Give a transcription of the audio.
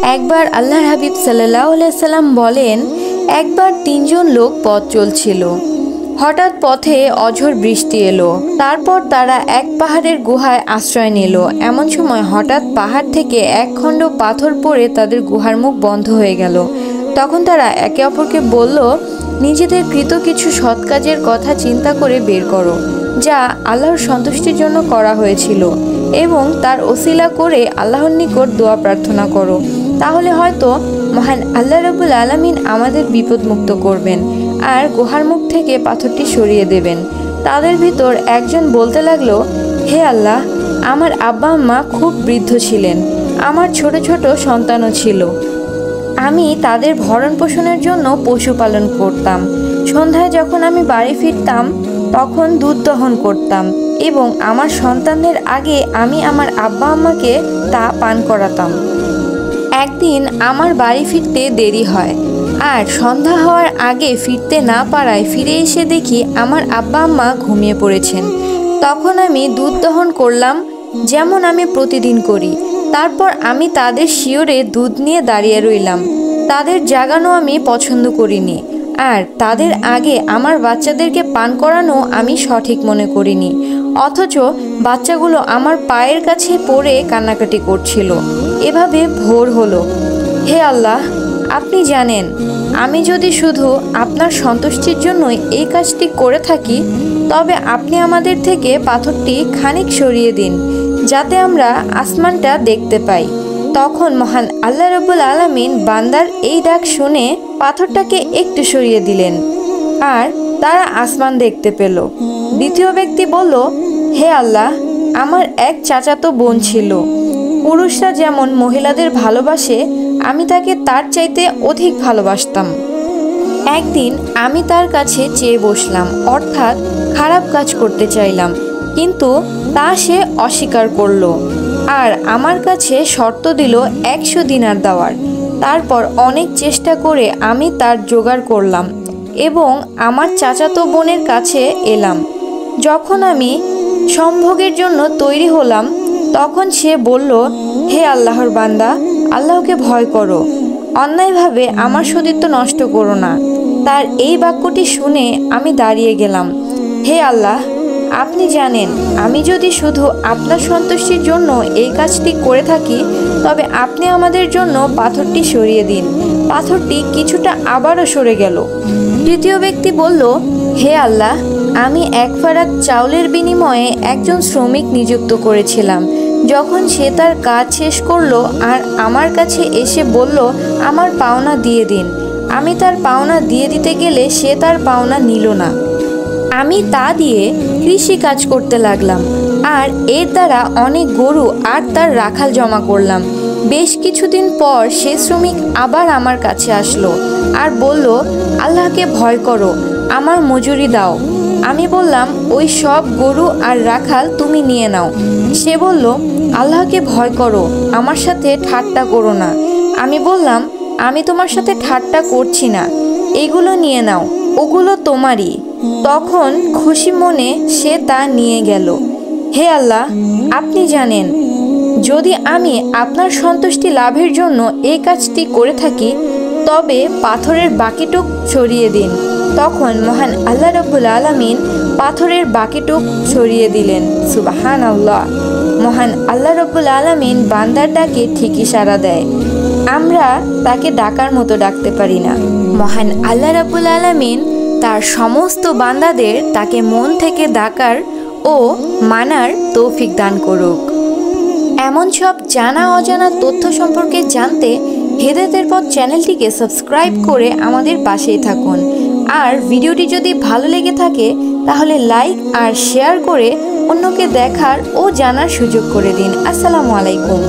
একবার আল্লাহর হাবিব সাল্লাল্লাহু আলাইহি সাল্লাম বলেন, একবার তিনজন লোক পথ চলছিল। হঠাৎ পথে অঝোর বৃষ্টি এলো। তারপর তারা এক পাহাড়ের গুহায় আশ্রয় নিল। এমন সময় হঠাৎ পাহাড় থেকে এক খণ্ড পাথর পড়ে তাদের গুহার মুখ বন্ধ হয়ে গেল। তখন তারা একে অপরকে বলল, নিজেদের কৃত কিছু সৎ কাজের কথা চিন্তা করে বের করো, যা আল্লাহর সন্তুষ্টির জন্য করা হয়েছিল, এবং তার ওসিলা করে আল্লাহর নিকট দোয়া প্রার্থনা করো। তাহলে হয়তো মহান আল্লাহ রাব্বুল আলামিন আমাদের বিপদ মুক্ত করবেন আর গুহার মুখ থেকে পাথরটি সরিয়ে দেবেন। তাদের ভিতর একজন বলতে লাগলো, হে আল্লাহ, আমার আব্বা আম্মা খুব বৃদ্ধ ছিলেন, আমার ছোট ছোট সন্তানও ছিল। আমি তাদের ভরণ পোষণের জন্য পশুপালন করতাম। সন্ধ্যায় যখন আমি বাড়ি ফিরতাম তখন দুধ দহন করতাম এবং আমার সন্তানদের আগে আমি আমার আব্বা আম্মাকে তা পান করাতাম। একদিন আমার বাড়ি ফিরতে দেরি হয় আর সন্ধ্যা হওয়ার আগে ফিরতে না পারায় ফিরে এসে দেখি আমার আব্বা আম্মা ঘুমিয়ে পড়েছেন। তখন আমি দুধ দহন করলাম, যেমন আমি প্রতিদিন করি। তারপর আমি তাদের শিয়রে দুধ নিয়ে দাঁড়িয়ে রইলাম। তাদের জাগানো আমি পছন্দ করিনি, আর তাদের আগে আমার বাচ্চাদেরকে পান করানো আমি সঠিক মনে করিনি। অথচ বাচ্চাগুলো আমার পায়ের কাছে পড়ে কান্নাকাটি করছিল। এভাবে ভোর হলো। হে আল্লাহ, আপনি জানেন, আমি যদি শুধু আপনার সন্তুষ্টির জন্যই এই কাজটি করে থাকি, তবে আপনি আমাদের থেকে পাথরটি খানিক সরিয়ে দিন, যাতে আমরা আসমানটা দেখতে পাই। তখন মহান আল্লাহ রাব্বুল আলামিন বান্দার এই ডাক শুনে পাথরটাকে একটু সরিয়ে দিলেন আর তারা আসমান দেখতে পেল। দ্বিতীয় ব্যক্তি বলল, হে আল্লাহ, আমার এক চাচাতো বোন ছিল। পুরুষরা যেমন মহিলাদের ভালোবাসে, আমি তাকে তার চাইতে অধিক ভালোবাসতাম। একদিন আমি তার কাছে চেয়ে বসলাম, অর্থাৎ খারাপ কাজ করতে চাইলাম, কিন্তু তা সে অস্বীকার করলো আর আমার কাছে শর্ত দিল 100 দিনার দেওয়ার। তারপর অনেক চেষ্টা করে আমি তার জোগাড় করলাম এবং আমার চাচাতো বোনের কাছে এলাম। যখন আমি সম্ভোগের জন্য তৈরি হলাম, তখন সে বলল, হে আল্লাহর বান্দা, আল্লাহকে ভয় করো, অন্যায়ভাবে আমার সতীত্ব নষ্ট করো না। তার এই বাক্যটি শুনে আমি দাঁড়িয়ে গেলাম। হে আল্লাহ, আপনি জানেন, আমি যদি শুধু আপনার সন্তুষ্টির জন্য এই কাজটি করে থাকি, তবে আপনি আমাদের জন্য পাথরটি সরিয়ে দিন। পাথরটি কিছুটা আবারও সরে গেল। তৃতীয় ব্যক্তি বলল, হে আল্লাহ, আমি এক ফারাক চাউলের বিনিময়ে একজন শ্রমিক নিযুক্ত করেছিলাম। যখন সে তার কাজ শেষ করলো আর আমার কাছে এসে বলল, আমার পাওনা দিয়ে দিন, আমি তার পাওনা দিয়ে দিতে গেলে সে তার পাওনা নিল না। আমি তা দিয়ে কৃষি কাজ করতে লাগলাম আর এর দ্বারা অনেক গরু আর তার রাখাল জমা করলাম। বেশ কিছুদিন পর সে শ্রমিক আবার আমার কাছে আসলো আর বলল, আল্লাহকে ভয় করো, আমার মজুরি দাও। আমি বললাম, ওই সব গরু আর রাখাল তুমি নিয়ে নাও। সে বলল, আল্লাহকে ভয় করো, আমার সাথে ঠাট্টা করো না। আমি বললাম, আমি তোমার সাথে ঠাট্টা করছি না, এগুলো নিয়ে নাও, ওগুলো তোমারই। তখন খুশি মনে সে তা নিয়ে গেল। হে আল্লাহ, আপনি জানেন, যদি আমি আপনার সন্তুষ্টি লাভের জন্য এই কাজটি করে থাকি, তবে পাথরের বাকিটুক সরিয়ে দিন। তখন মহান আল্লাহ রাব্বুল আলামিন পাথরের বাকিটুক সরিয়ে দিলেন। সুবহানাল্লাহ। মহান আল্লাহ রাব্বুল আলামিন বান্দার ডাকে ঠিকই সাড়া দেয়, আমরা তাকে ডাকার মতো ডাকতে পারি না। মহান আল্লাহ রাব্বুল আলামিন তার সমস্ত বান্দাদের তাকে মন থেকে ডাকার ও মানার তৌফিক দান করুক। এমন সব জানা অজানা তথ্য সম্পর্কে জানতে হেদায়েতের পথ চ্যানেলটিকে সাবস্ক্রাইব করে আমাদের পাশেই থাকুন। আর ভিডিওটি যদি ভালো লেগে থাকে তাহলে লাইক আর শেয়ার করে অন্যকে দেখার ও জানার সুযোগ করে দিন। আসসালামু আলাইকুম।